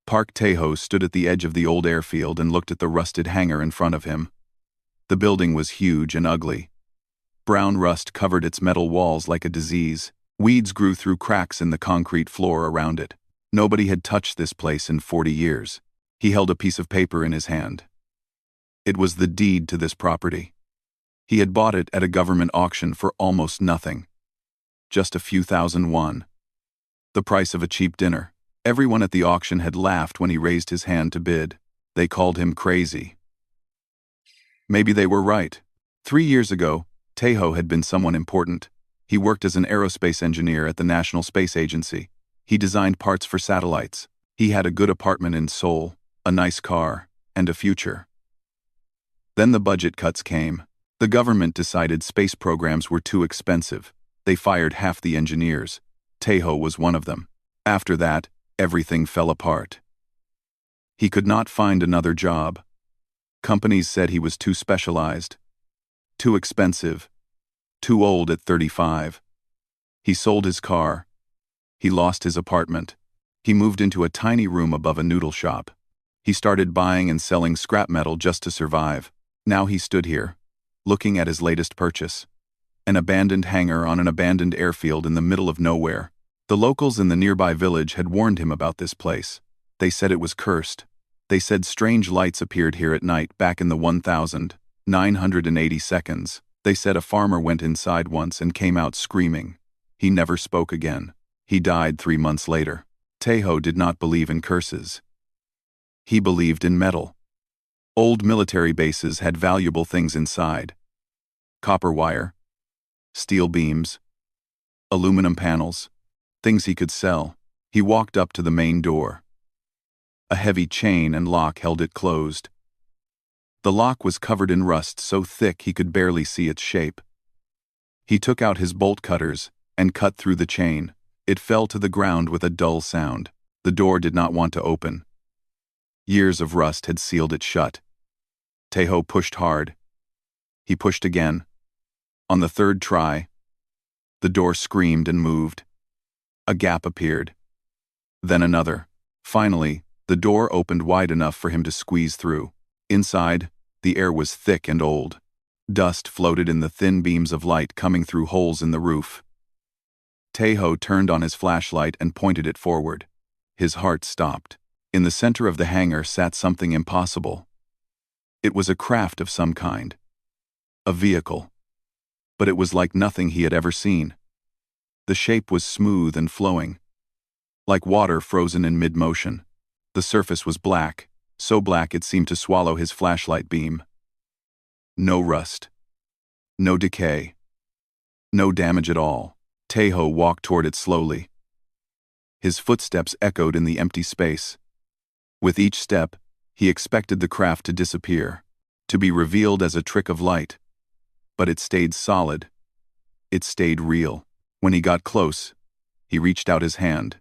Park Tae-ho stood at the edge of the old airfield and looked at the rusted hangar in front of him. The building was huge and ugly. Brown rust covered its metal walls like a disease. Weeds grew through cracks in the concrete floor around it. Nobody had touched this place in 40 years. He held a piece of paper in his hand. It was the deed to this property. He had bought it at a government auction for almost nothing. Just a few thousand won. The price of a cheap dinner. Everyone at the auction had laughed when he raised his hand to bid. They called him crazy. Maybe they were right. 3 years ago, Tae-ho had been someone important. He worked as an aerospace engineer at the National Space Agency. He designed parts for satellites. He had a good apartment in Seoul, a nice car, and a future. Then the budget cuts came. The government decided space programs were too expensive. They fired half the engineers. Tae-ho was one of them. After that, everything fell apart. He could not find another job. Companies said he was too specialized, too expensive, too old at 35. He sold his car. He lost his apartment. He moved into a tiny room above a noodle shop. He started buying and selling scrap metal just to survive. Now he stood here, looking at his latest purchase. An abandoned hangar on an abandoned airfield in the middle of nowhere. The locals in the nearby village had warned him about this place. They said it was cursed. They said strange lights appeared here at night back in the 1980 seconds. They said a farmer went inside once and came out screaming. He never spoke again. He died 3 months later. Tae-ho did not believe in curses. He believed in metal. Old military bases had valuable things inside. Copper wire, steel beams, aluminum panels, things he could sell. He walked up to the main door. A heavy chain and lock held it closed. The lock was covered in rust so thick he could barely see its shape. He took out his bolt cutters and cut through the chain. It fell to the ground with a dull sound. The door did not want to open. Years of rust had sealed it shut. Tae-ho pushed hard. He pushed again. On the third try, the door screamed and moved. A gap appeared. Then another. Finally, the door opened wide enough for him to squeeze through. Inside, the air was thick and old. Dust floated in the thin beams of light coming through holes in the roof. Tae-ho turned on his flashlight and pointed it forward. His heart stopped. In the center of the hangar sat something impossible. It was a craft of some kind. A vehicle. But it was like nothing he had ever seen. The shape was smooth and flowing, like water frozen in mid-motion. The surface was black, so black it seemed to swallow his flashlight beam. No rust. No decay. No damage at all. Tae-ho walked toward it slowly. His footsteps echoed in the empty space. With each step, he expected the craft to disappear, to be revealed as a trick of light. But it stayed solid. It stayed real. When he got close, he reached out his hand.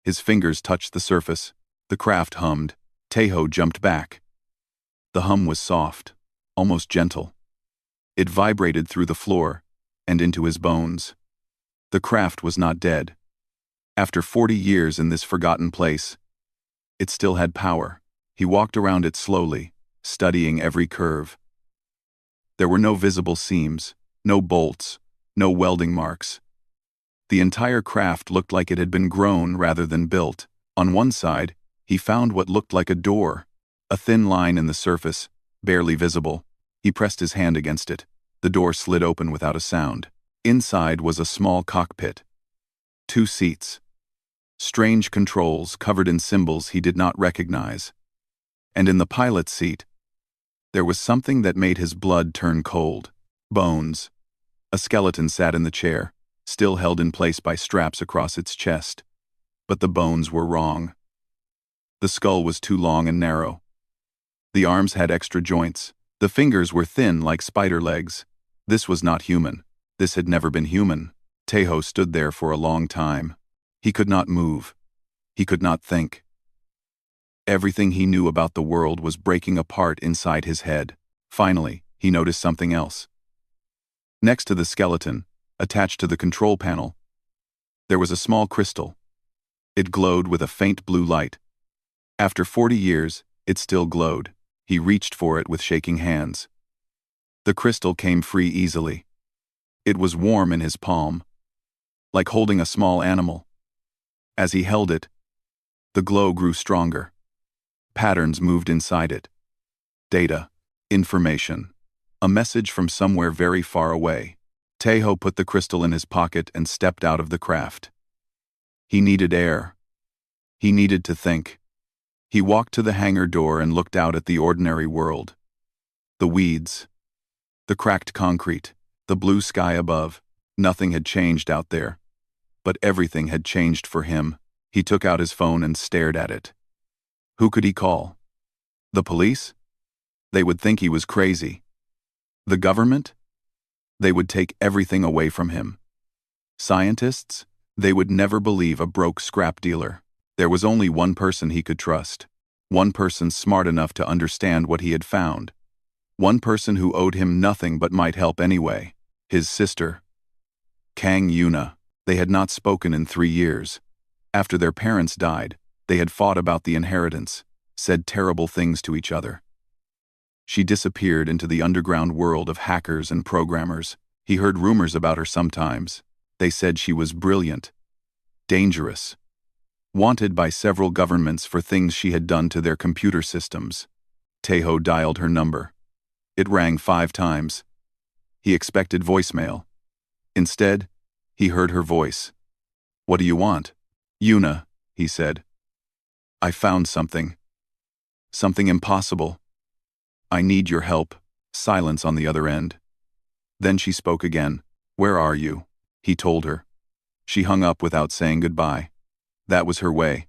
His fingers touched the surface. The craft hummed. Tae-ho jumped back. The hum was soft, almost gentle. It vibrated through the floor and into his bones. The craft was not dead. After 40 years in this forgotten place, it still had power. He walked around it slowly, studying every curve. There were no visible seams, no bolts, no welding marks. The entire craft looked like it had been grown rather than built. On one side, he found what looked like a door, a thin line in the surface, barely visible. He pressed his hand against it. The door slid open without a sound. Inside was a small cockpit. 2 seats. Strange controls covered in symbols he did not recognize. And in the pilot's seat, there was something that made his blood turn cold. Bones. A skeleton sat in the chair, still held in place by straps across its chest. But the bones were wrong. The skull was too long and narrow. The arms had extra joints. The fingers were thin like spider legs. This was not human. This had never been human. Tae-ho stood there for a long time. He could not move. He could not think. Everything he knew about the world was breaking apart inside his head. Finally, he noticed something else. Next to the skeleton, attached to the control panel, there was a small crystal. It glowed with a faint blue light, After 40 years, it still glowed. He reached for it with shaking hands. The crystal came free easily. It was warm in his palm, like holding a small animal. As he held it, the glow grew stronger. Patterns moved inside it. Data, information, a message from somewhere very far away. Tejo put the crystal in his pocket and stepped out of the craft. He needed air. He needed to think. He walked to the hangar door and looked out at the ordinary world. The weeds, the cracked concrete, the blue sky above. Nothing had changed out there. But everything had changed for him. He took out his phone and stared at it. Who could he call? The police? They would think he was crazy. The government? They would take everything away from him. Scientists? They would never believe a broke scrap dealer. There was only one person he could trust. One person smart enough to understand what he had found. One person who owed him nothing but might help anyway. His sister. Kang Yuna. They had not spoken in 3 years. After their parents died, they had fought about the inheritance, said terrible things to each other. She disappeared into the underground world of hackers and programmers. He heard rumors about her sometimes. They said she was brilliant, dangerous, wanted by several governments for things she had done to their computer systems. Tejo dialed her number. It rang 5 times. He expected voicemail. Instead, he heard her voice. What do you want? Yuna, he said. I found something. Something impossible. I need your help. Silence on the other end. Then she spoke again. Where are you? He told her. She hung up without saying goodbye. That was her way.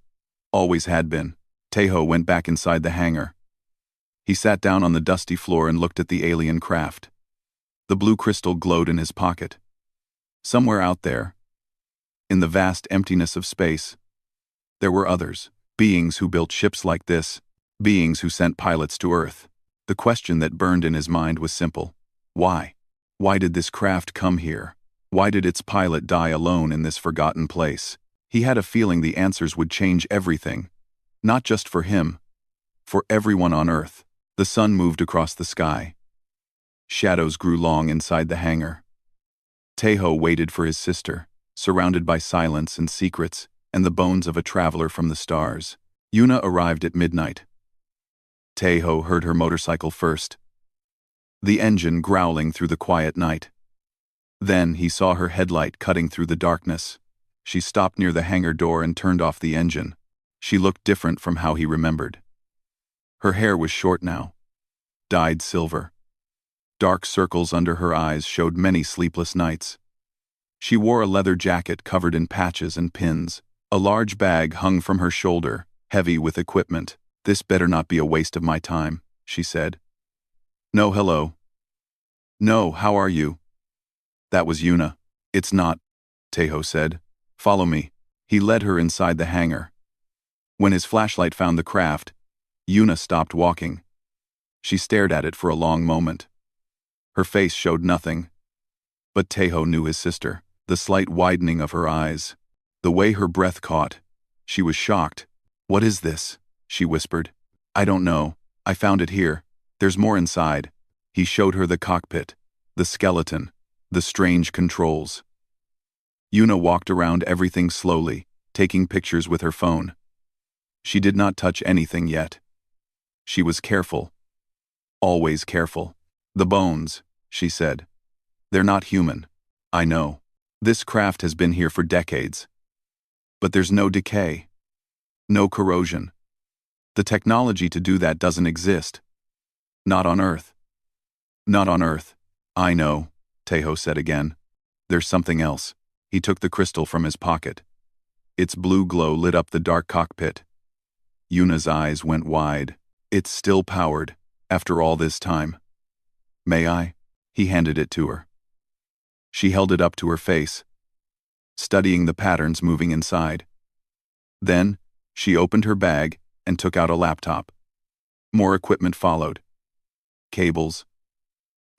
Always had been. Tejo went back inside the hangar. He sat down on the dusty floor and looked at the alien craft. The blue crystal glowed in his pocket. Somewhere out there, in the vast emptiness of space, there were others, beings who built ships like this, beings who sent pilots to Earth. The question that burned in his mind was simple. Why? Why did this craft come here? Why did its pilot die alone in this forgotten place? He had a feeling the answers would change everything. Not just for him, for everyone on Earth. The sun moved across the sky. Shadows grew long inside the hangar. Tejo waited for his sister, surrounded by silence and secrets, and the bones of a traveler from the stars. Yuna arrived at midnight. Tejo heard her motorcycle first, the engine growling through the quiet night. Then he saw her headlight cutting through the darkness. She stopped near the hangar door and turned off the engine. She looked different from how he remembered. Her hair was short now, dyed silver. Dark circles under her eyes showed many sleepless nights. She wore a leather jacket covered in patches and pins. A large bag hung from her shoulder, heavy with equipment. This better not be a waste of my time, she said. No, hello. No, how are you? That was Yuna. It's not, Tejo said. Follow me. He led her inside the hangar. When his flashlight found the craft, Yuna stopped walking. She stared at it for a long moment. Her face showed nothing. But Tejo knew his sister, the slight widening of her eyes, the way her breath caught. She was shocked. What is this? She whispered. I don't know. I found it here. There's more inside. He showed her the cockpit, the skeleton, the strange controls. Yuna walked around everything slowly, taking pictures with her phone. She did not touch anything yet. She was careful. Always careful. The bones, she said. They're not human. I know. This craft has been here for decades. But there's no decay. No corrosion. The technology to do that doesn't exist. Not on Earth. Not on Earth. I know, Tejo said again. There's something else. He took the crystal from his pocket. Its blue glow lit up the dark cockpit. Yuna's eyes went wide. It's still powered, after all this time. May I? He handed it to her. She held it up to her face, studying the patterns moving inside. Then, she opened her bag and took out a laptop. More equipment followed. Cables,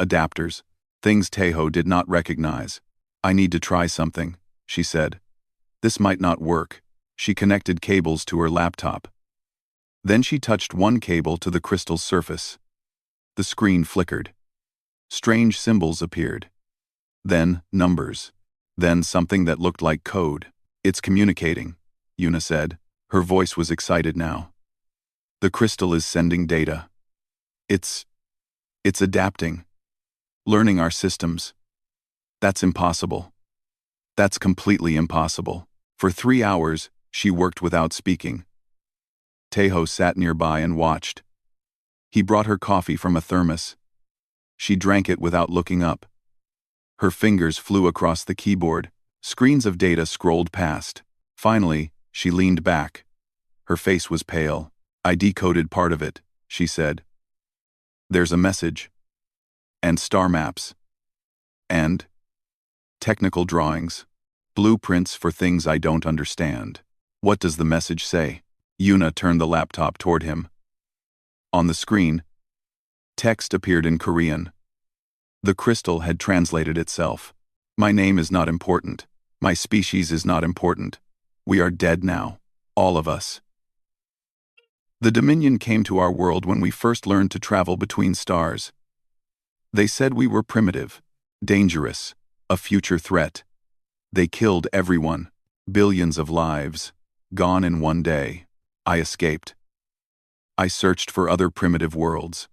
adapters, things Tejo did not recognize. I need to try something, she said. This might not work. She connected cables to her laptop. Then she touched one cable to the crystal's surface. The screen flickered. Strange symbols appeared. Then numbers. Then something that looked like code. "It's communicating," Yuna said. Her voice was excited now. "The crystal is sending data. It's adapting. Learning our systems. That's impossible. That's completely impossible." For 3 hours, she worked without speaking. Tejo sat nearby and watched. He brought her coffee from a thermos. She drank it without looking up. Her fingers flew across the keyboard. Screens of data scrolled past. Finally, she leaned back. Her face was pale. "I decoded part of it," she said. "There's a message. And star maps. And technical drawings. Blueprints for things I don't understand." "What does the message say?" Yuna turned the laptop toward him. On the screen, text appeared in Korean. The crystal had translated itself. "My name is not important. My species is not important. We are dead now. All of us. The Dominion came to our world when we first learned to travel between stars. They said we were primitive, dangerous, a future threat. They killed everyone, billions of lives, gone in one day. I escaped. I searched for other primitive worlds.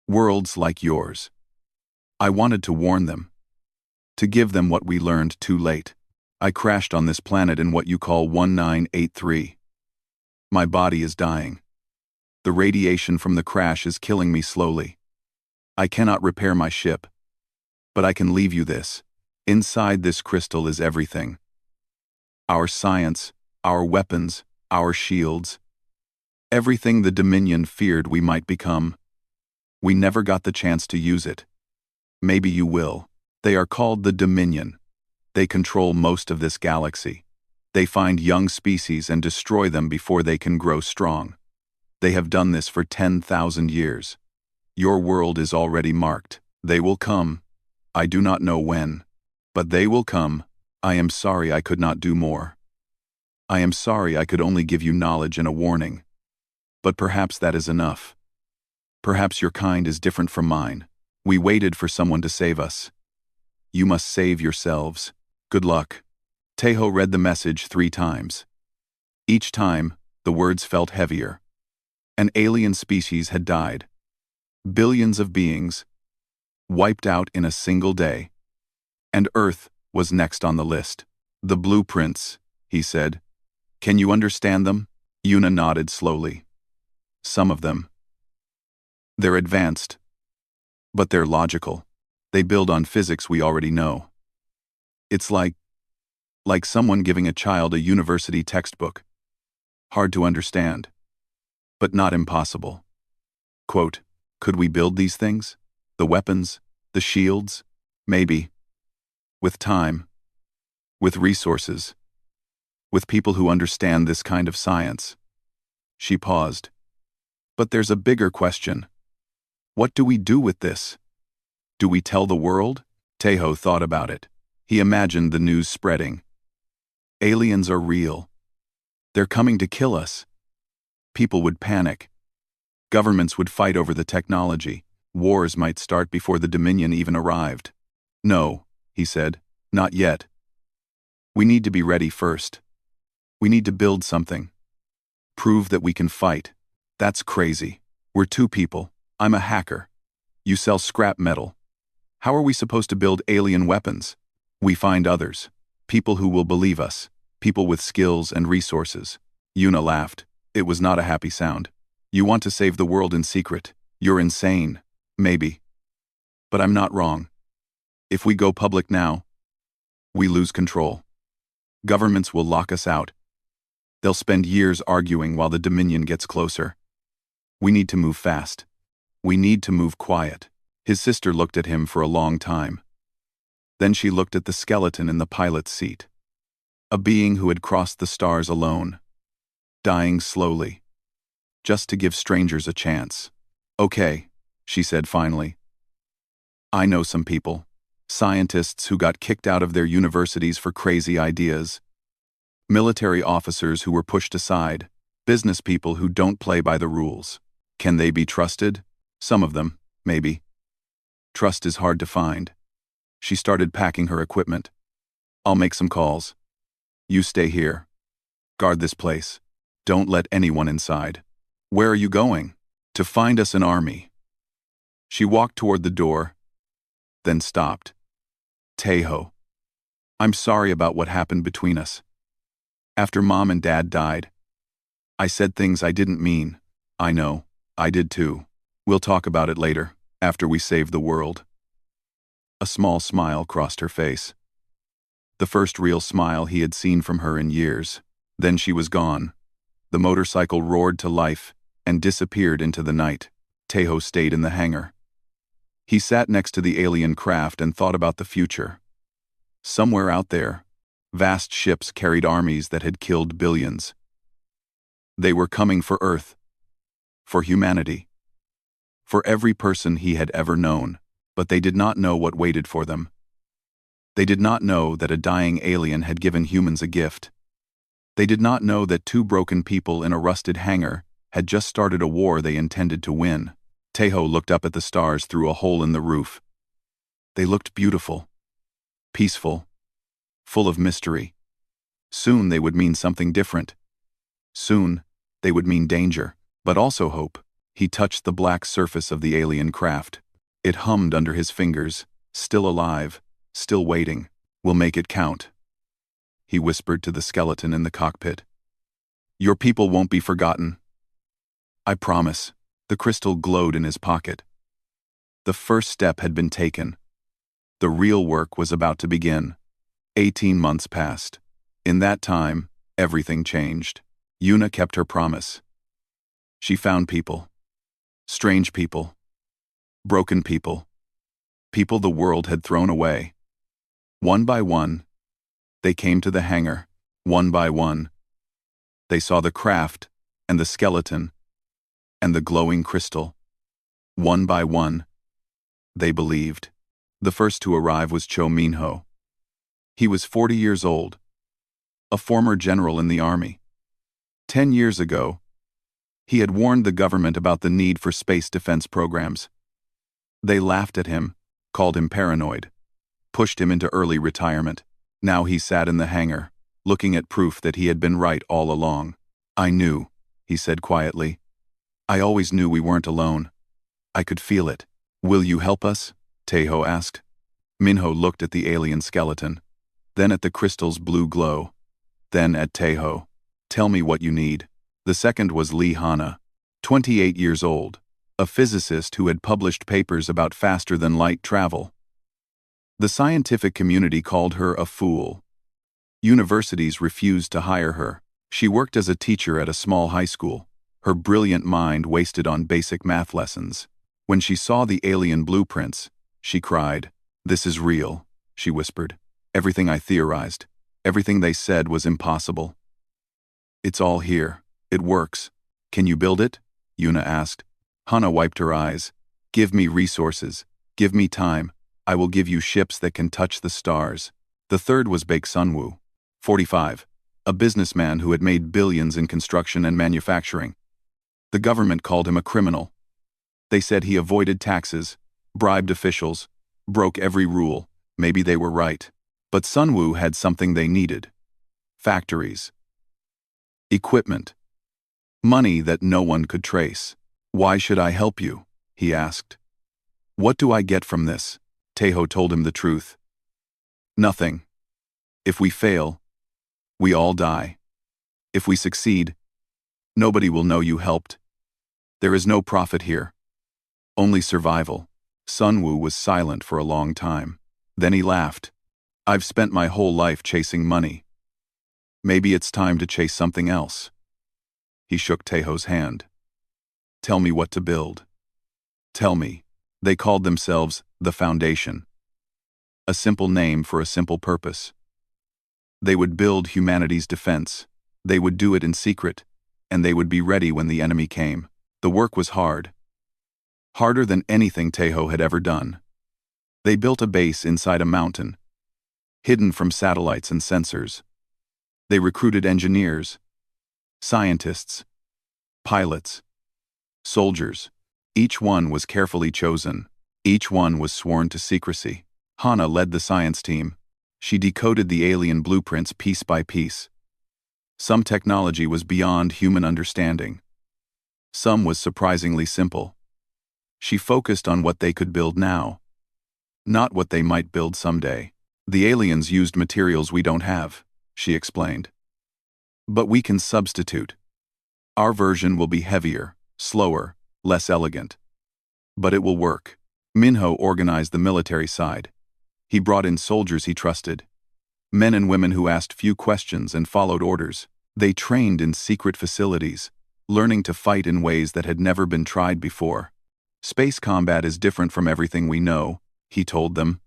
Worlds like yours. I wanted to warn them. To give them what we learned too late. I crashed on this planet in what you call 1983. My body is dying. The radiation from the crash is killing me slowly. I cannot repair my ship. But I can leave you this. Inside this crystal is everything. Our science, our weapons, our shields. Everything the Dominion feared we might become. We never got the chance to use it. Maybe you will. They are called the Dominion. They control most of this galaxy. They find young species and destroy them before they can grow strong. They have done this for 10,000 years. Your world is already marked. They will come. I do not know when. But they will come. I am sorry I could not do more. I am sorry I could only give you knowledge and a warning. But perhaps that is enough. Perhaps your kind is different from mine. We waited for someone to save us. You must save yourselves. Good luck." Tejo read the message 3 times. Each time, the words felt heavier. An alien species had died. Billions of beings. Wiped out in a single day. And Earth was next on the list. "The blueprints," he said. "Can you understand them?" Yuna nodded slowly. "Some of them. They're advanced. But they're logical. They build on physics we already know. It's like someone giving a child a university textbook. Hard to understand. But not impossible." Quote, "Could we build these things? The weapons? The shields? Maybe. With time. With resources. With people who understand this kind of science." She paused. "But there's a bigger question. What do we do with this? Do we tell the world?" Tejo thought about it. He imagined the news spreading. "Aliens are real. They're coming to kill us." People would panic. Governments would fight over the technology. Wars might start before the Dominion even arrived. "No," he said, "not yet. We need to be ready first. We need to build something. Prove that we can fight. That's crazy. We're 2 people. I'm a hacker. You sell scrap metal. How are we supposed to build alien weapons? We find others. People who will believe us. People with skills and resources." Yuna laughed. It was not a happy sound. "You want to save the world in secret. You're insane. Maybe. But I'm not wrong. If we go public now, we lose control. Governments will lock us out. They'll spend years arguing while the Dominion gets closer. We need to move fast. We need to move quiet." His sister looked at him for a long time. Then she looked at the skeleton in the pilot's seat. A being who had crossed the stars alone. Dying slowly. Just to give strangers a chance. "Okay," she said finally. "I know some people. Scientists who got kicked out of their universities for crazy ideas. Military officers who were pushed aside. Business people who don't play by the rules. Can they be trusted? Some of them, maybe. Trust is hard to find. She started packing her equipment. I'll make some calls. You stay here. Guard this place. Don't let anyone inside. Where are you going? To find us an army. She walked toward the door, then stopped. Tejo. I'm sorry about what happened between us. After Mom and Dad died, I said things I didn't mean. I know, I did too. We'll talk about it later, after we save the world. A small smile crossed her face. The first real smile he had seen from her in years. Then she was gone. The motorcycle roared to life and disappeared into the night. Tejo stayed in the hangar. He sat next to the alien craft and thought about the future. Somewhere out there, vast ships carried armies that had killed billions. They were coming for Earth, for humanity, for every person he had ever known, but they did not know what waited for them. They did not know that a dying alien had given humans a gift. They did not know that two broken people in a rusted hangar had just started a war they intended to win. Tejo looked up at the stars through a hole in the roof. They looked beautiful, peaceful, full of mystery. Soon they would mean something different. Soon they would mean danger, but also hope. He touched the black surface of the alien craft. It hummed under his fingers, still alive, still waiting. We'll make it count. He whispered to the skeleton in the cockpit. Your people won't be forgotten. I promise. The crystal glowed in his pocket. The first step had been taken. The real work was about to begin. 18 months passed. In that time, everything changed. Yuna kept her promise. She found people. Strange people. Broken people. People the world had thrown away. One by one, they came to the hangar. One by one, they saw the craft and the skeleton and the glowing crystal. One by one, they believed. The first to arrive was Cho Minho. He was 40 years old, a former general in the army. 10 years ago, he had warned the government about the need for space defense programs. They laughed at him, called him paranoid, pushed him into early retirement. Now he sat in the hangar, looking at proof that he had been right all along. I knew, he said quietly. I always knew we weren't alone. I could feel it. Will you help us? Tejo asked. Minho looked at the alien skeleton, then at the crystal's blue glow, then at Tejo. Tell me what you need. The second was Lee Hana, 28 years old, a physicist who had published papers about faster-than-light travel. The scientific community called her a fool. Universities refused to hire her. She worked as a teacher at a small high school, her brilliant mind wasted on basic math lessons. When she saw the alien blueprints, she cried. This is real, she whispered. Everything I theorized, everything they said was impossible. It's all here. It works. Can you build it? Yuna asked. Hana wiped her eyes. Give me resources. Give me time. I will give you ships that can touch the stars. The third was Baek Sunwoo, 45, a businessman who had made billions in construction and manufacturing. The government called him a criminal. They said he avoided taxes, bribed officials, broke every rule. Maybe they were right. But Sunwoo had something they needed. Factories. Equipment. Money that no one could trace. Why should I help you? He asked. What do I get from this? Tejo told him the truth. Nothing. If we fail, we all die. If we succeed, nobody will know you helped. There is no profit here. Only survival. Sunwoo was silent for a long time. Then he laughed. I've spent my whole life chasing money. Maybe it's time to chase something else. He shook Tejo's hand. Tell me what to build. Tell me. They called themselves the Foundation. A simple name for a simple purpose. They would build humanity's defense. They would do it in secret, and they would be ready when the enemy came. The work was hard. Harder than anything Tejo had ever done. They built a base inside a mountain, hidden from satellites and sensors. They recruited engineers, scientists, Pilots. Soldiers. Each one was carefully chosen. Each one was sworn to secrecy. Hana led the science team. She decoded the alien blueprints piece by piece. Some technology was beyond human understanding. Some was surprisingly simple. She focused on what they could build now, not what they might build someday. The aliens used materials we don't have, she explained. But we can substitute. Our version will be heavier, slower, less elegant. But it will work. Minho organized the military side. He brought in soldiers he trusted. Men and women who asked few questions and followed orders. They trained in secret facilities, learning to fight in ways that had never been tried before. Space combat is different from everything we know, he told them.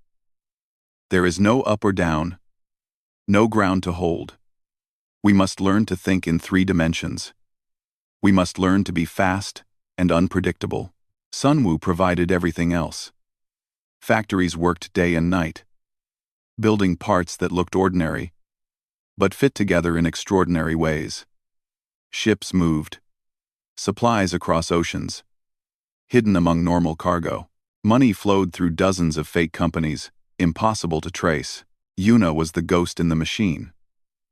There is no up or down, no ground to hold. We must learn to think in 3 dimensions. We must learn to be fast and unpredictable. Sunwoo provided everything else. Factories worked day and night, building parts that looked ordinary, but fit together in extraordinary ways. Ships moved. Supplies across oceans, hidden among normal cargo. Money flowed through dozens of fake companies, impossible to trace. Yuna was the ghost in the machine.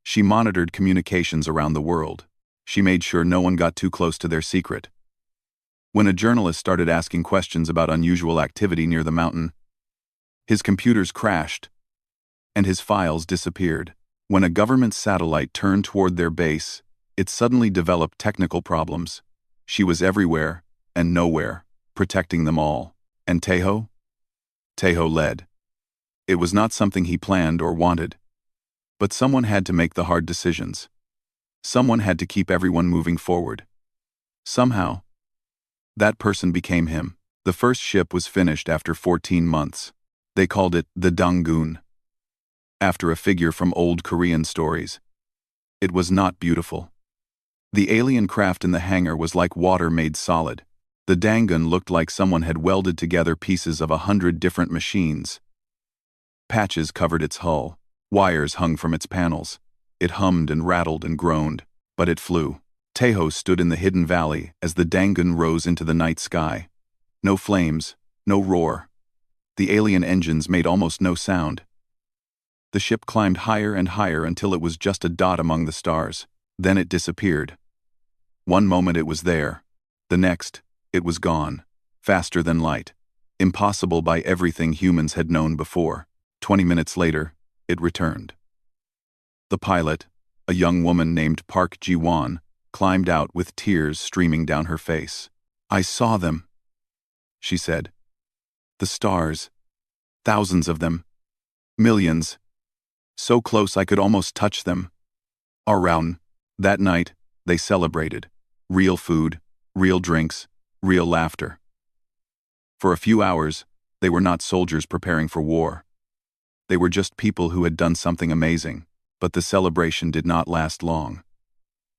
She monitored communications around the world. She made sure no one got too close to their secret. When a journalist started asking questions about unusual activity near the mountain, his computers crashed, and his files disappeared. When a government satellite turned toward their base, it suddenly developed technical problems. She was everywhere and nowhere, protecting them all. And Teho? Teho led. It was not something he planned or wanted. But someone had to make the hard decisions. Someone had to keep everyone moving forward. Somehow, that person became him. The first ship was finished after 14 months. They called it the Dangun, after a figure from old Korean stories. It was not beautiful. The alien craft in the hangar was like water made solid. The Dangun looked like someone had welded together pieces of 100 different machines. Patches covered its hull. Wires hung from its panels. It hummed and rattled and groaned, but it flew. Teho stood in the hidden valley as the Dangun rose into the night sky. No flames, no roar. The alien engines made almost no sound. The ship climbed higher and higher until it was just a dot among the stars. Then it disappeared. One moment it was there. The next, it was gone. Faster than light. Impossible by everything humans had known before. 20 minutes later, it returned. The pilot, a young woman named Park Ji-won, climbed out with tears streaming down her face. "I saw them," she said. "The stars. Thousands of them. Millions. So close I could almost touch them." Around that night, they celebrated. Real food, real drinks, real laughter. For a few hours, they were not soldiers preparing for war. They were just people who had done something amazing, but the celebration did not last long.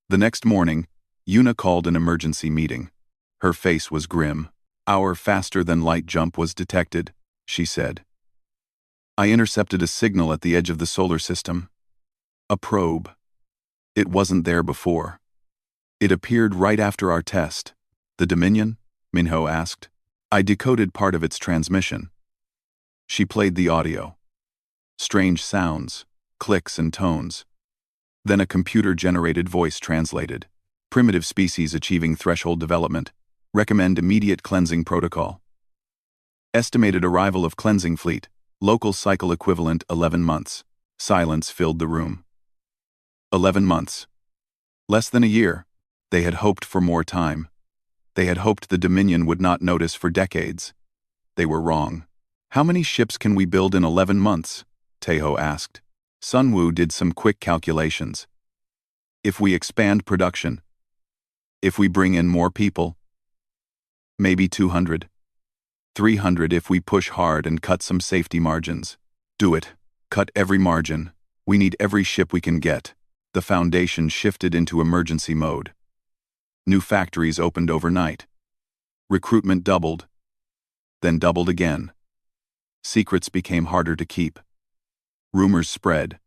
The next morning, Yuna called an emergency meeting. Her face was grim. "Our faster-than-light jump was detected," she said. "I intercepted a signal at the edge of the solar system. A probe. It wasn't there before. It appeared right after our test." "The Dominion?" Minho asked. "I decoded part of its transmission." She played the audio. Strange sounds, clicks and tones. Then a computer-generated voice translated. "Primitive species achieving threshold development. Recommend immediate cleansing protocol. Estimated arrival of cleansing fleet. Local cycle equivalent 11 months. Silence filled the room. 11 months. Less than a year. They had hoped for more time. They had hoped the Dominion would not notice for decades. They were wrong. "How many ships can we build in 11 months? Teho asked. Sunwoo did some quick calculations. "If we expand production, if we bring in more people, maybe 200. 300 if we push hard and cut some safety margins. Do it. Cut every margin. We need every ship we can get." The Foundation shifted into emergency mode. New factories opened overnight. Recruitment doubled, then doubled again. Secrets became harder to keep. Rumors spread.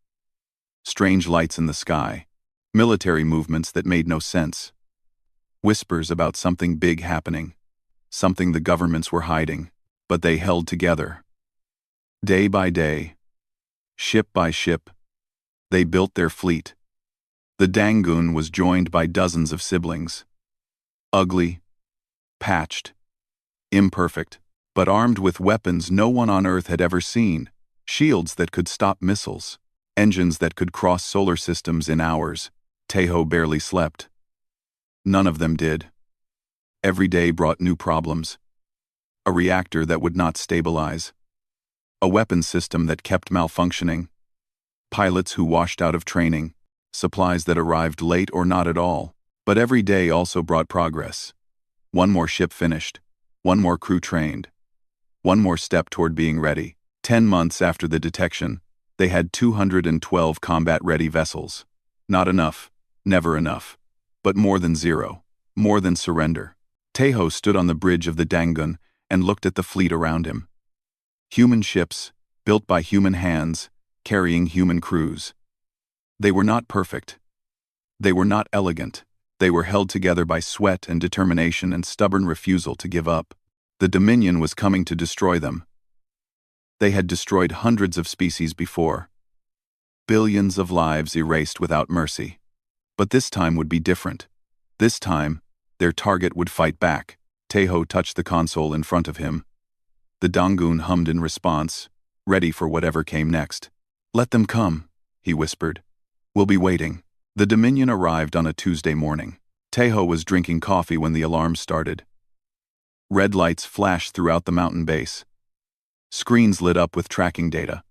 Strange lights in the sky. Military movements that made no sense. whispers about something big happening, something the governments were hiding, but they held together. Day by day, ship by ship, they built their fleet. The Dangoon was joined by dozens of siblings. Ugly, patched, imperfect, but armed with weapons no one on Earth had ever seen, shields that could stop missiles, engines that could cross solar systems in hours. Tejo barely slept. None of them did. Every day brought new problems. A reactor that would not stabilize. A weapons system that kept malfunctioning. Pilots who washed out of training. Supplies that arrived late or not at all. But every day also brought progress. One more ship finished. One more crew trained. One more step toward being ready. 10 months after the detection, they had 212 combat-ready vessels. Not enough. Never enough. But more than zero. More than surrender. Tejo stood on the bridge of the Dangoon and looked at the fleet around him. Human ships, built by human hands, carrying human crews. They were not perfect. They were not elegant. They were held together by sweat and determination and stubborn refusal to give up. The Dominion was coming to destroy them. They had destroyed hundreds of species before. Billions of lives erased without mercy. But this time would be different. This time, their target would fight back. Tejo touched the console in front of him. The Dangoon hummed in response, ready for whatever came next. "Let them come," he whispered. "We'll be waiting." The Dominion arrived on a Tuesday morning. Tejo was drinking coffee when the alarm started. Red lights flashed throughout the mountain base. Screens lit up with tracking data.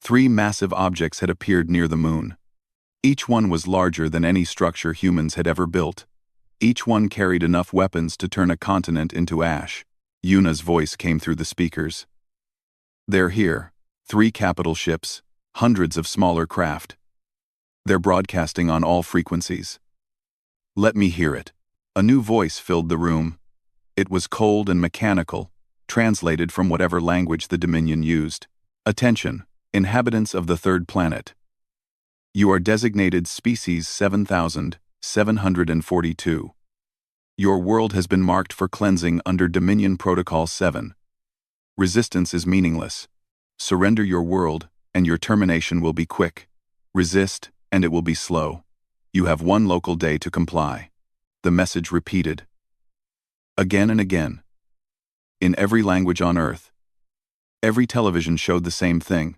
3 massive objects had appeared near the moon. Each one was larger than any structure humans had ever built. Each one carried enough weapons to turn a continent into ash. Yuna's voice came through the speakers. "They're here. 3 capital ships, hundreds of smaller craft. They're broadcasting on all frequencies." "Let me hear it." A new voice filled the room. It was cold and mechanical, translated from whatever language the Dominion used. "Attention, inhabitants of the 3rd planet. You are designated species 7742. Your world has been marked for cleansing under Dominion Protocol 7. Resistance is meaningless. Surrender your world, and your termination will be quick. Resist, and it will be slow. You have 1 local day to comply." The message repeated. Again and again. In every language on Earth. Every television showed the same thing.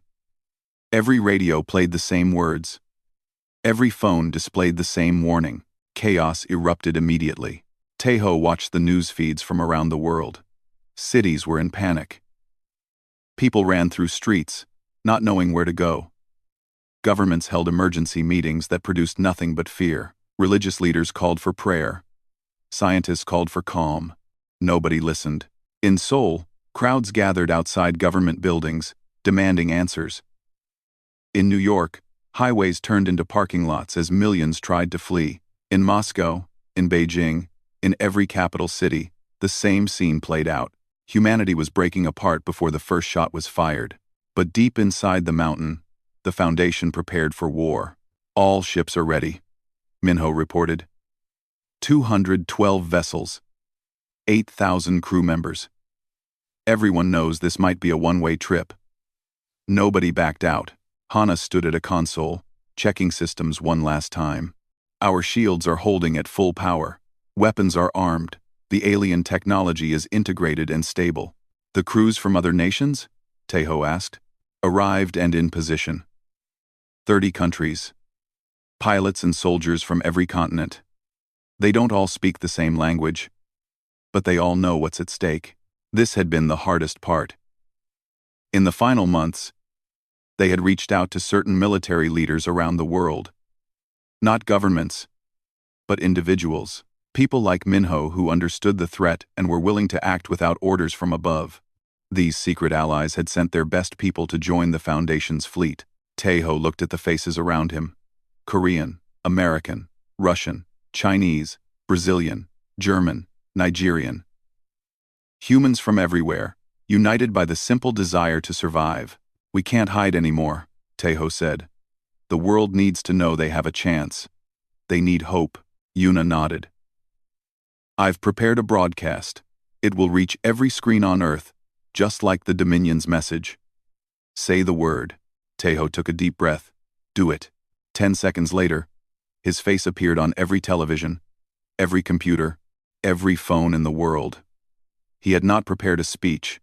Every radio played the same words. Every phone displayed the same warning. Chaos erupted immediately. Tejo watched the news feeds from around the world. Cities were in panic. People ran through streets, not knowing where to go. Governments held emergency meetings that produced nothing but fear. Religious leaders called for prayer. Scientists called for calm. Nobody listened. In Seoul, crowds gathered outside government buildings, demanding answers. In New York, highways turned into parking lots as millions tried to flee. In Moscow, in Beijing, in every capital city, the same scene played out. Humanity was breaking apart before the first shot was fired. But deep inside the mountain, the foundation prepared for war. "All ships are ready," Minho reported. 212 vessels. 8,000 crew members. Everyone knows this might be a one-way trip. Nobody backed out. Hana stood at a console, checking systems one last time. "Our shields are holding at full power. Weapons are armed. The alien technology is integrated and stable." "The crews from other nations?" Tejo asked. "Arrived and in position. 30 countries. Pilots and soldiers from every continent. They don't all speak the same language, but they all know what's at stake." This had been the hardest part. In the final months, they had reached out to certain military leaders around the world. Not governments, but individuals. People like Minho who understood the threat and were willing to act without orders from above. These secret allies had sent their best people to join the Foundation's fleet. Tejo looked at the faces around him. Korean, American, Russian, Chinese, Brazilian, German, Nigerian. Humans from everywhere, united by the simple desire to survive. "We can't hide anymore," Tejo said. "The world needs to know they have a chance. They need hope." Yuna nodded. I've prepared a broadcast. It will reach every screen on Earth, just like the Dominion's message. Say the word. Tejo took a deep breath. Do it. 10 seconds later, his face appeared on every television, every computer, every phone in the world. He had not prepared a speech.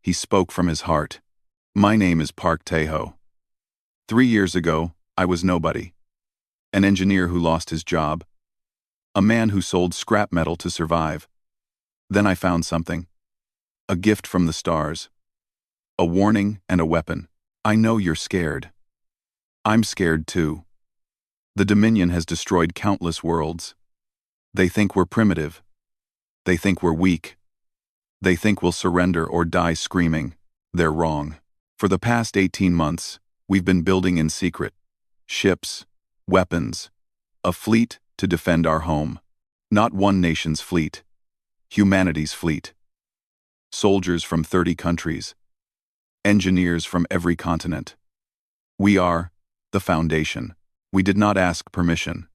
He spoke from his heart. My name is Park Tejo. 3 years ago, I was nobody. An engineer who lost his job. A man who sold scrap metal to survive. Then I found something. A gift from the stars. A warning and a weapon. I know you're scared. I'm scared too. The Dominion has destroyed countless worlds. They think we're primitive. They think we're weak. They think we'll surrender or die screaming. They're wrong. For the past 18 months, we've been building in secret. Ships, weapons, a fleet to defend our home. Not one nation's fleet. Humanity's fleet. Soldiers from 30 countries. Engineers from every continent. We are the foundation. We did not ask permission.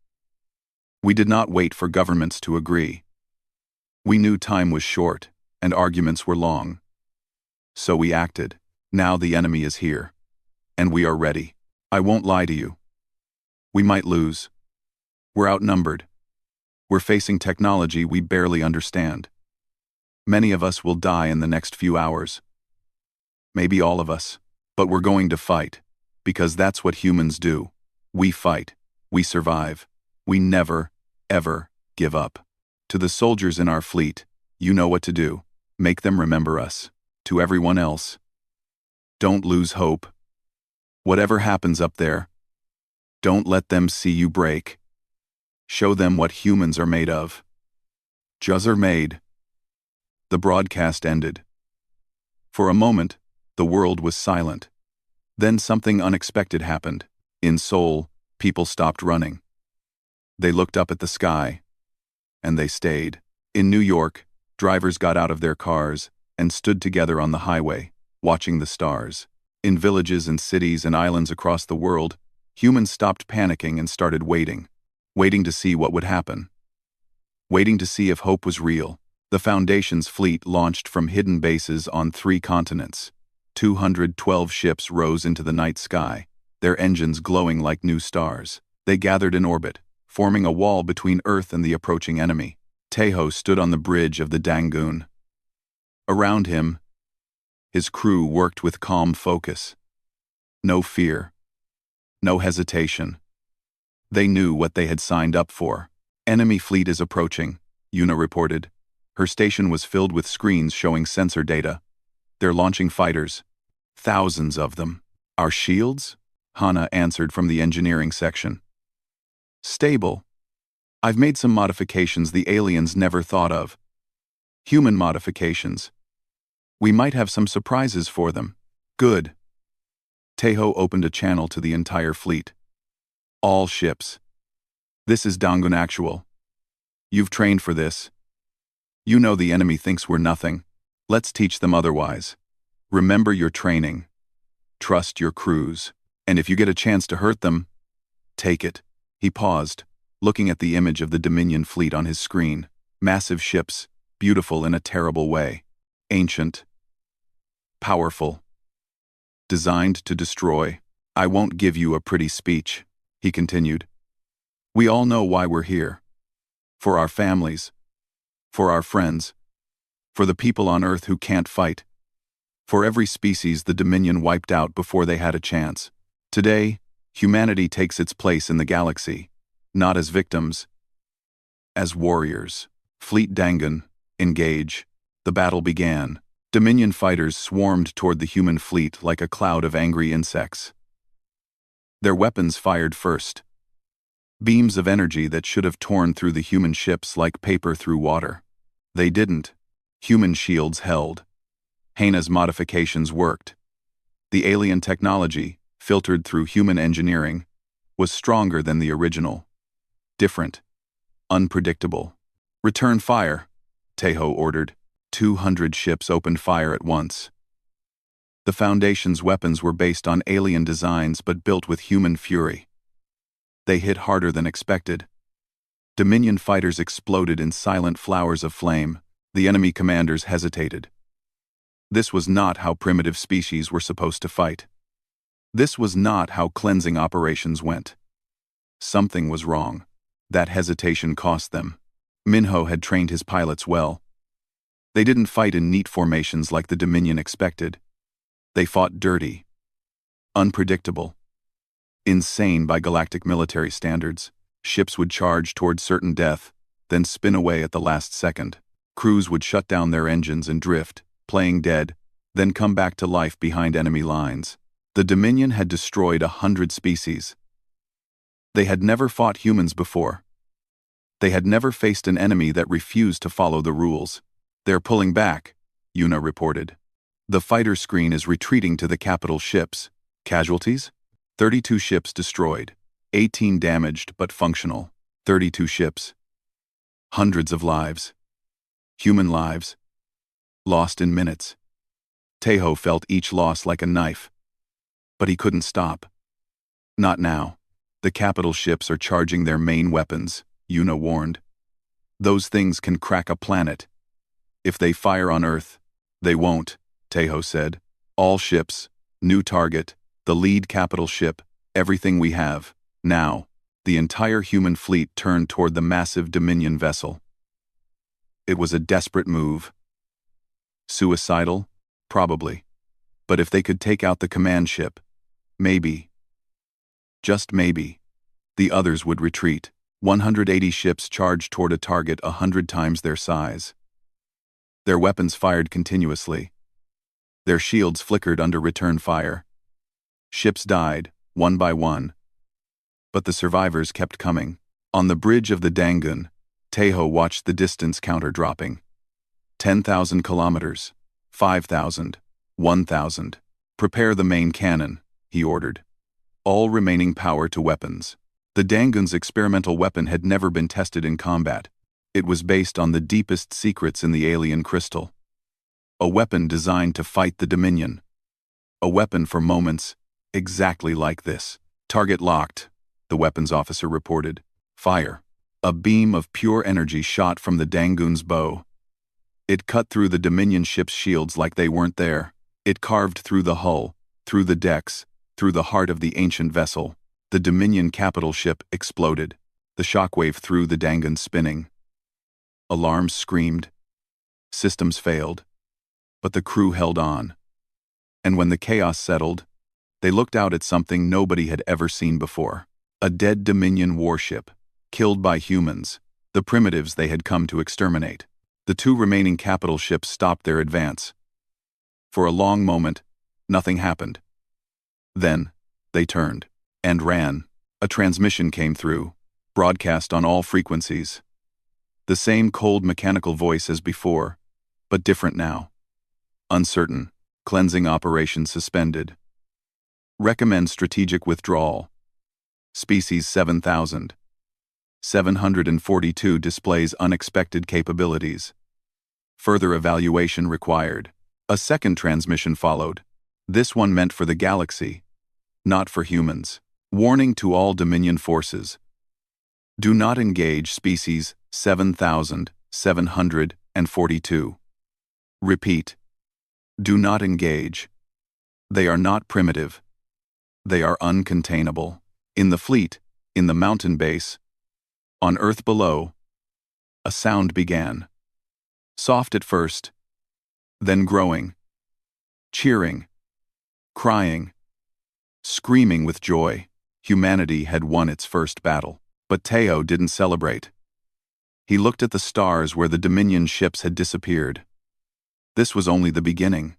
We did not wait for governments to agree. We knew time was short and arguments were long. So we acted. Now the enemy is here. And we are ready. I won't lie to you. We might lose. We're outnumbered. We're facing technology we barely understand. Many of us will die in the next few hours. Maybe all of us. But we're going to fight. Because that's what humans do. We fight. We survive. We never, ever give up. To the soldiers in our fleet, you know what to do. Make them remember us. To everyone else, don't lose hope. Whatever happens up there, don't let them see you break. Show them what humans are made of. Just are made. The broadcast ended. For a moment, the world was silent. Then something unexpected happened. In Seoul, people stopped running. They looked up at the sky, and they stayed. In New York, drivers got out of their cars and stood together on the highway, watching the stars. In villages and cities and islands across the world, humans stopped panicking and started waiting. Waiting to see what would happen. Waiting to see if hope was real. The Foundation's fleet launched from hidden bases on 3 continents. 212 ships rose into the night sky, their engines glowing like new stars. They gathered in orbit, forming a wall between Earth and the approaching enemy. Tejo stood on the bridge of the Dangoon. Around him, his crew worked with calm focus. No fear. No hesitation. They knew what they had signed up for. Enemy fleet is approaching, Yuna reported. Her station was filled with screens showing sensor data. They're launching fighters. Thousands of them. Our shields? Hana answered from the engineering section. Stable. I've made some modifications the aliens never thought of. Human modifications. We might have some surprises for them. Good. Tejo opened a channel to the entire fleet. All ships. This is Dangun Actual. You've trained for this. You know the enemy thinks we're nothing. Let's teach them otherwise. Remember your training. Trust your crews. And if you get a chance to hurt them, take it. He paused, looking at the image of the Dominion fleet on his screen. Massive ships, beautiful in a terrible way. Ancient. Powerful. Designed to destroy. I won't give you a pretty speech, he continued. We all know why we're here. For our families. For our friends. For the people on Earth who can't fight. For every species the Dominion wiped out before they had a chance. Today, humanity takes its place in the galaxy, not as victims, as warriors. Fleet Dangun, engage. The battle began. Dominion fighters swarmed toward the human fleet like a cloud of angry insects. Their weapons fired first. Beams of energy that should have torn through the human ships like paper through water. They didn't. Human shields held. Hana's modifications worked. The alien technology, filtered through human engineering, was stronger than the original. Different. Unpredictable. Return fire, Tejo ordered. 200 ships opened fire at once. The Foundation's weapons were based on alien designs but built with human fury. They hit harder than expected. Dominion fighters exploded in silent flowers of flame. The enemy commanders hesitated. This was not how primitive species were supposed to fight. This was not how cleansing operations went. Something was wrong. That hesitation cost them. Minho had trained his pilots well. They didn't fight in neat formations like the Dominion expected. They fought dirty, unpredictable, insane by galactic military standards. Ships would charge toward certain death, then spin away at the last second. Crews would shut down their engines and drift, playing dead, then come back to life behind enemy lines. The Dominion had destroyed 100 species. They had never fought humans before. They had never faced an enemy that refused to follow the rules. "They're pulling back," Yuna reported. "The fighter screen is retreating to the capital ships. Casualties? 32 ships destroyed. 18 damaged but functional. 32 ships. Hundreds of lives. Human lives. Lost in minutes." Tejo felt each loss like a knife. But he couldn't stop. "Not now. The capital ships are charging their main weapons," Yuna warned. "Those things can crack a planet. If they fire on Earth, they won't," Tejo said. "All ships, new target, the lead capital ship, everything we have." Now, the entire human fleet turned toward the massive Dominion vessel. It was a desperate move. Suicidal? Probably. But if they could take out the command ship, maybe, just maybe, the others would retreat. 180 ships charged toward a target 100 times their size. Their weapons fired continuously. Their shields flickered under return fire. Ships died, one by one. But the survivors kept coming. On the bridge of the Dangun, Tejo watched the distance counter dropping. 10,000 kilometers, 5,000, 1,000. "Prepare the main cannon," he ordered. "All remaining power to weapons." The Dangun's experimental weapon had never been tested in combat. It was based on the deepest secrets in the alien crystal. A weapon designed to fight the Dominion. A weapon for moments exactly like this. "Target locked," the weapons officer reported. "Fire." A beam of pure energy shot from the Dangun's bow. It cut through the Dominion ship's shields like they weren't there. It carved through the hull, through the decks, through the heart of the ancient vessel. The Dominion capital ship exploded. The shockwave threw the Dangun spinning. Alarms screamed. Systems failed. But the crew held on. And when the chaos settled, they looked out at something nobody had ever seen before. A dead Dominion warship, killed by humans, the primitives they had come to exterminate. The two remaining capital ships stopped their advance. For a long moment, nothing happened. Then, they turned and ran. A transmission came through, broadcast on all frequencies. The same cold mechanical voice as before, but different now. Uncertain, cleansing operation suspended. Recommend strategic withdrawal. Species 7,000. 742 displays unexpected capabilities. Further evaluation required. A second transmission followed. This one meant for the galaxy, not for humans. Warning to all Dominion forces. Do not engage species 7,742. Repeat. Do not engage. They are not primitive. They are uncontainable. In the fleet, in the mountain base, on Earth below, a sound began. Soft at first, then growing, cheering, crying, screaming with joy. Humanity had won its first battle. But Tejo didn't celebrate. He looked at the stars where the Dominion ships had disappeared. This was only the beginning.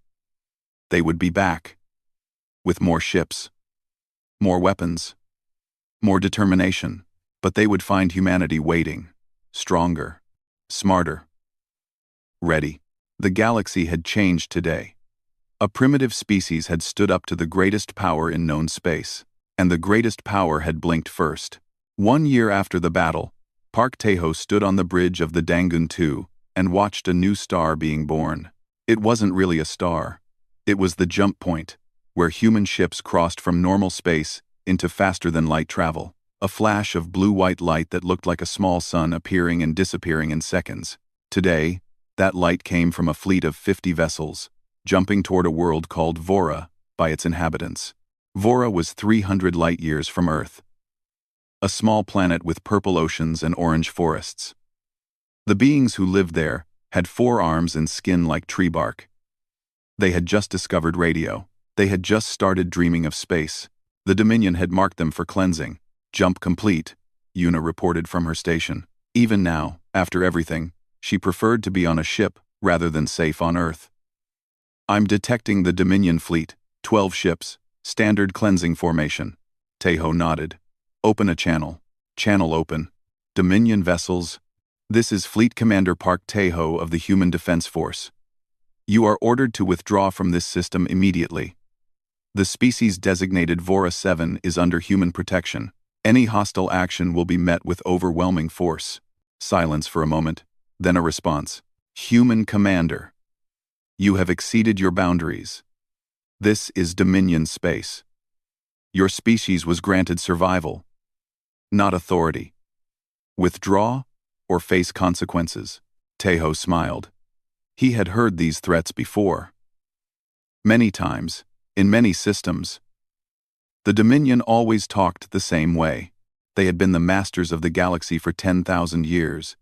They would be back. With more ships, more weapons, more determination. But they would find humanity waiting, stronger, smarter, ready. The galaxy had changed today. A primitive species had stood up to the greatest power in known space, and the greatest power had blinked first. 1 year after the battle, Park Tejo stood on the bridge of the Dangun II and watched a new star being born. It wasn't really a star. It was the jump point, where human ships crossed from normal space into faster-than-light travel. a flash of blue-white light that looked like a small sun appearing and disappearing in seconds. Today, that light came from a fleet of 50 vessels, jumping toward a world called Vora by its inhabitants. Vora was 300 light-years from Earth, a small planet with purple oceans and orange forests. The beings who lived there had 4 arms and skin like tree bark. They had just discovered radio. They had just started dreaming of space. The Dominion had marked them for cleansing. Jump complete, Una reported from her station. Even now, after everything, she preferred to be on a ship rather than safe on Earth. I'm detecting the Dominion fleet, 12 ships, standard cleansing formation. Tejo nodded. Open a channel. Channel open. Dominion vessels. This is Fleet Commander Park Tejo of the Human Defense Force. You are ordered to withdraw from this system immediately. The species designated Vora 7 is under human protection. Any hostile action will be met with overwhelming force. Silence for a moment, then a response. Human Commander. You have exceeded your boundaries. This is Dominion space. Your species was granted survival, not authority. Withdraw or face consequences. Tejo smiled. He had heard these threats before. Many times, in many systems. The Dominion always talked the same way. They had been the masters of the galaxy for 10,000 years.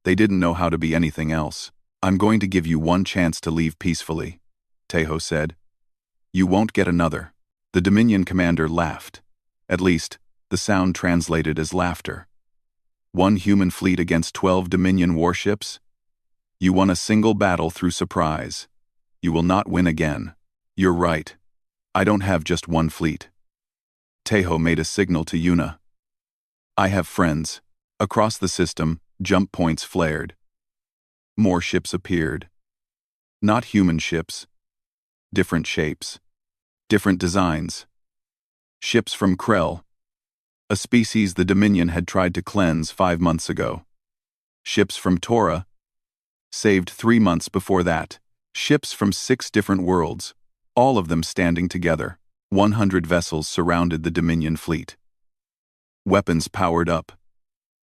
They didn't know how to be anything else. I'm going to give you one chance to leave peacefully, Tejo said. You won't get another. The Dominion commander laughed. At least, the sound translated as laughter. One human fleet against 12 Dominion warships? You won a single battle through surprise. You will not win again. You're right. I don't have just one fleet. Tejo made a signal to Una. I have friends. Across the system, jump points flared. More ships appeared. Not human ships. Different shapes. Different designs. Ships from Krell, a species the Dominion had tried to cleanse 5 months ago. Ships from Tora, saved 3 months before that. Ships from 6 different worlds, all of them standing together. 100 vessels surrounded the Dominion fleet. Weapons powered up.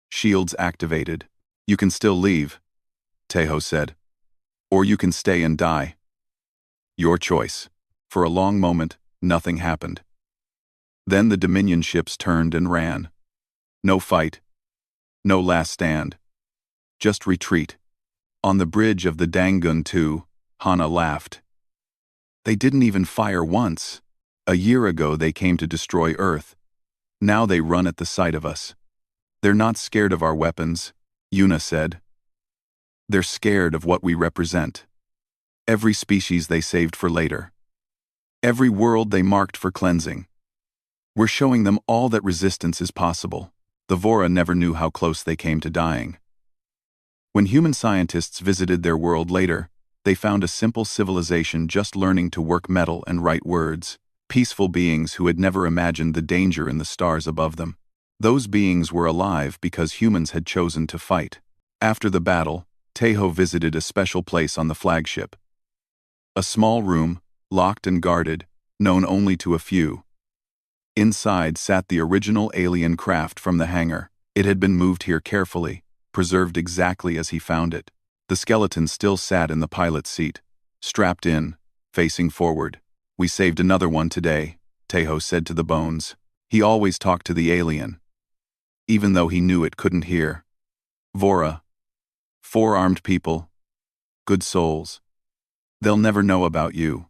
Shields activated. You can still leave, Tejo said. Or you can stay and die. Your choice. For a long moment, nothing happened. Then the Dominion ships turned and ran. No fight. No last stand. Just retreat. On the bridge of the Dangun 2, Hana laughed. They didn't even fire once. A year ago they came to destroy Earth. Now they run at the sight of us. They're not scared of our weapons, Una said. They're scared of what we represent. Every species they saved for later. Every world they marked for cleansing. We're showing them all that resistance is possible. The Vora never knew how close they came to dying. When human scientists visited their world later, they found a simple civilization just learning to work metal and write words. Peaceful beings who had never imagined the danger in the stars above them. Those beings were alive because humans had chosen to fight. After the battle, Tejo visited a special place on the flagship. A small room, locked and guarded, known only to a few. Inside sat the original alien craft from the hangar. It had been moved here carefully, preserved exactly as he found it. The skeleton still sat in the pilot's seat, strapped in, facing forward. We saved another one today, Tejo said to the bones. He always talked to the alien, even though he knew it couldn't hear. Vora. 4 armed people. Good souls. They'll never know about you,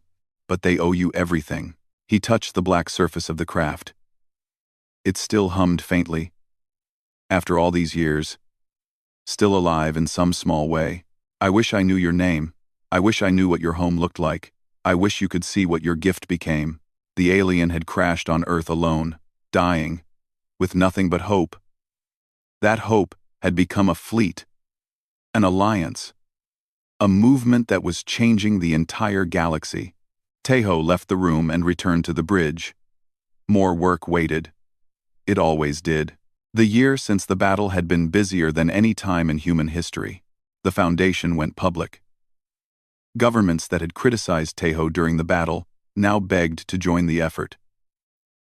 but they owe you everything. He touched the black surface of the craft. It still hummed faintly. After all these years, still alive in some small way. I wish I knew your name. I wish I knew what your home looked like. I wish you could see what your gift became. The alien had crashed on Earth alone, dying, with nothing but hope. That hope had become a fleet, an alliance, a movement that was changing the entire galaxy. Tejo left the room and returned to the bridge. More work waited. It always did. The year since the battle had been busier than any time in human history. The Foundation went public. Governments that had criticized Tejo during the battle now begged to join the effort.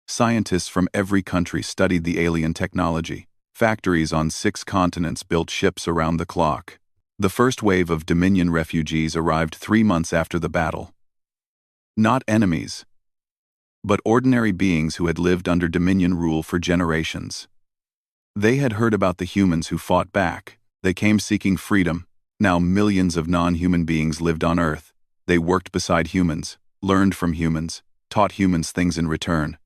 Scientists from every country studied the alien technology. Factories on 6 continents built ships around the clock. The first wave of Dominion refugees arrived 3 months after the battle. Not enemies, but ordinary beings who had lived under Dominion rule for generations. They had heard about the humans who fought back. They came seeking freedom. Now millions of non-human beings lived on Earth. They worked beside humans, learned from humans, taught humans things in return.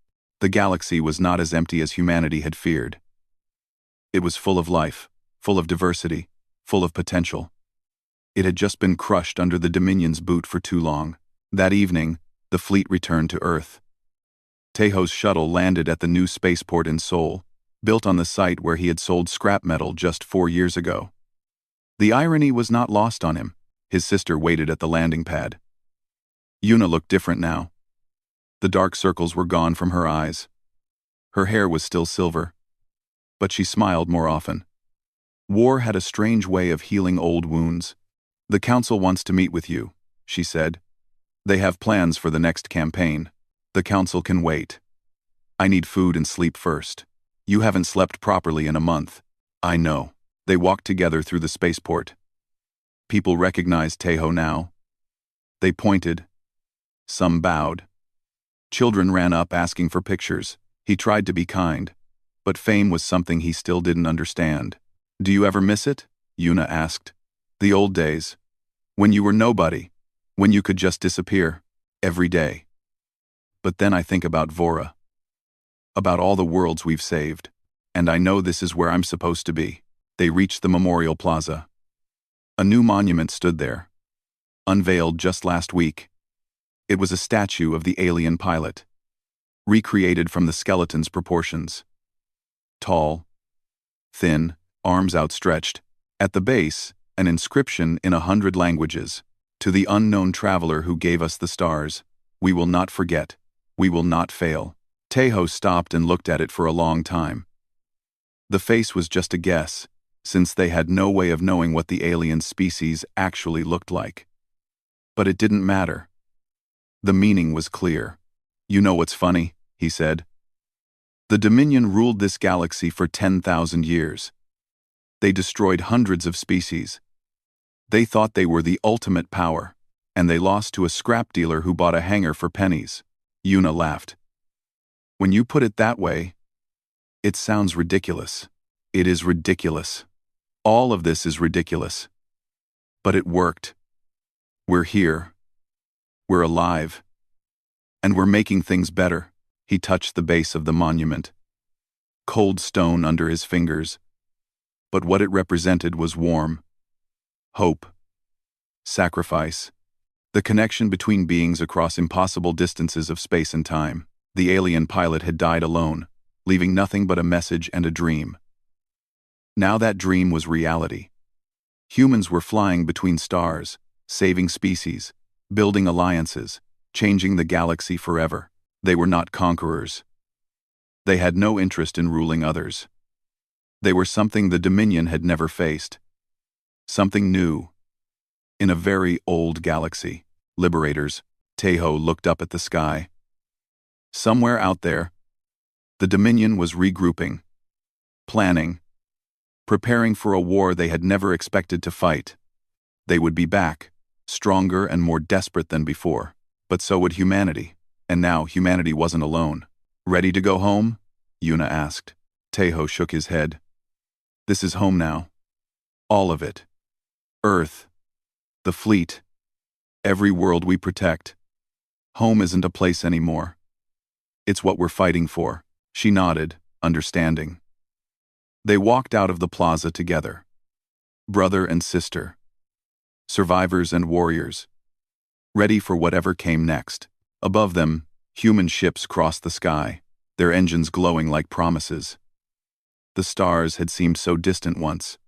The galaxy was not as empty as humanity had feared. It was full of life, full of diversity, full of potential. It had just been crushed under the Dominion's boot for too long. That evening, the fleet returned to Earth. Tejo's shuttle landed at the new spaceport in Seoul, built on the site where he had sold scrap metal just 4 years ago. The irony was not lost on him. His sister waited at the landing pad. Yuna looked different now. The dark circles were gone from her eyes. Her hair was still silver, but she smiled more often. War had a strange way of healing old wounds. "The council wants to meet with you," she said. "They have plans for the next campaign. The council can wait. I need food and sleep first. You haven't slept properly in a month." "I know." They walked together through the spaceport. People recognized Tejo now. They pointed. Some bowed. Children ran up asking for pictures. He tried to be kind, but fame was something he still didn't understand. "Do you ever miss it?" Yuna asked. "The old days. When you were nobody. When you could just disappear. Every day. But then I think about Vora. About all the worlds we've saved. And I know this is where I'm supposed to be." They reached the Memorial Plaza. A new monument stood there. Unveiled just last week. It was a statue of the alien pilot. Recreated from the skeleton's proportions. Tall. Thin, arms outstretched. At the base, an inscription in 100 languages. "To the unknown traveler who gave us the stars. We will not forget. We will not fail." Tejo stopped and looked at it for a long time. The face was just a guess, since they had no way of knowing what the alien species actually looked like. But it didn't matter. The meaning was clear. "You know what's funny?" he said. "The Dominion ruled this galaxy for 10,000 years. They destroyed hundreds of species. They thought they were the ultimate power, and they lost to a scrap dealer who bought a hangar for pennies." Yuna laughed. "When you put it that way, it sounds ridiculous." "It is ridiculous. All of this is ridiculous. But it worked. We're here. We're alive. And we're making things better." He touched the base of the monument. Cold stone under his fingers. But what it represented was warm. Hope. Sacrifice. The connection between beings across impossible distances of space and time. The alien pilot had died alone, leaving nothing but a message and a dream. Now that dream was reality. Humans were flying between stars, saving species, building alliances, changing the galaxy forever. They were not conquerors. They had no interest in ruling others. They were something the Dominion had never faced. Something new. In a very old galaxy. Liberators. Tejo looked up at the sky. Somewhere out there, the Dominion was regrouping, planning, preparing for a war they had never expected to fight. They would be back, stronger and more desperate than before. But so would humanity. And now humanity wasn't alone. "Ready to go home?" Yuna asked. Tejo shook his head. "This is home now. All of it. Earth. The fleet. Every world we protect. Home isn't a place anymore. It's what we're fighting for." She nodded, understanding. They walked out of the plaza together. Brother and sister. Survivors and warriors. Ready for whatever came next. Above them, human ships crossed the sky, their engines glowing like promises. The stars had seemed so distant once.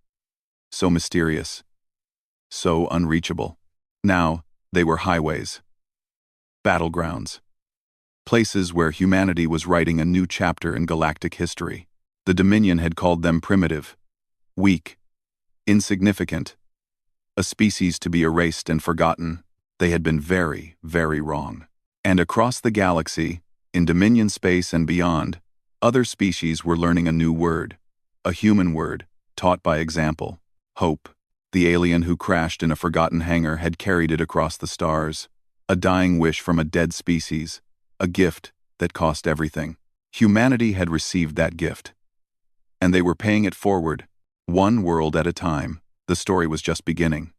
So mysterious. So unreachable. Now, they were highways. Battlegrounds. Places where humanity was writing a new chapter in galactic history. The Dominion had called them primitive, weak, insignificant, a species to be erased and forgotten. They had been very, very wrong. And across the galaxy, In Dominion space and beyond, other species were learning a new word, a human word, taught by example: hope. The alien who crashed in a forgotten hangar had carried it across the stars, a dying wish from a dead species, a gift that cost everything. Humanity had received that gift, and they were paying it forward, one world at a time. The story was just beginning.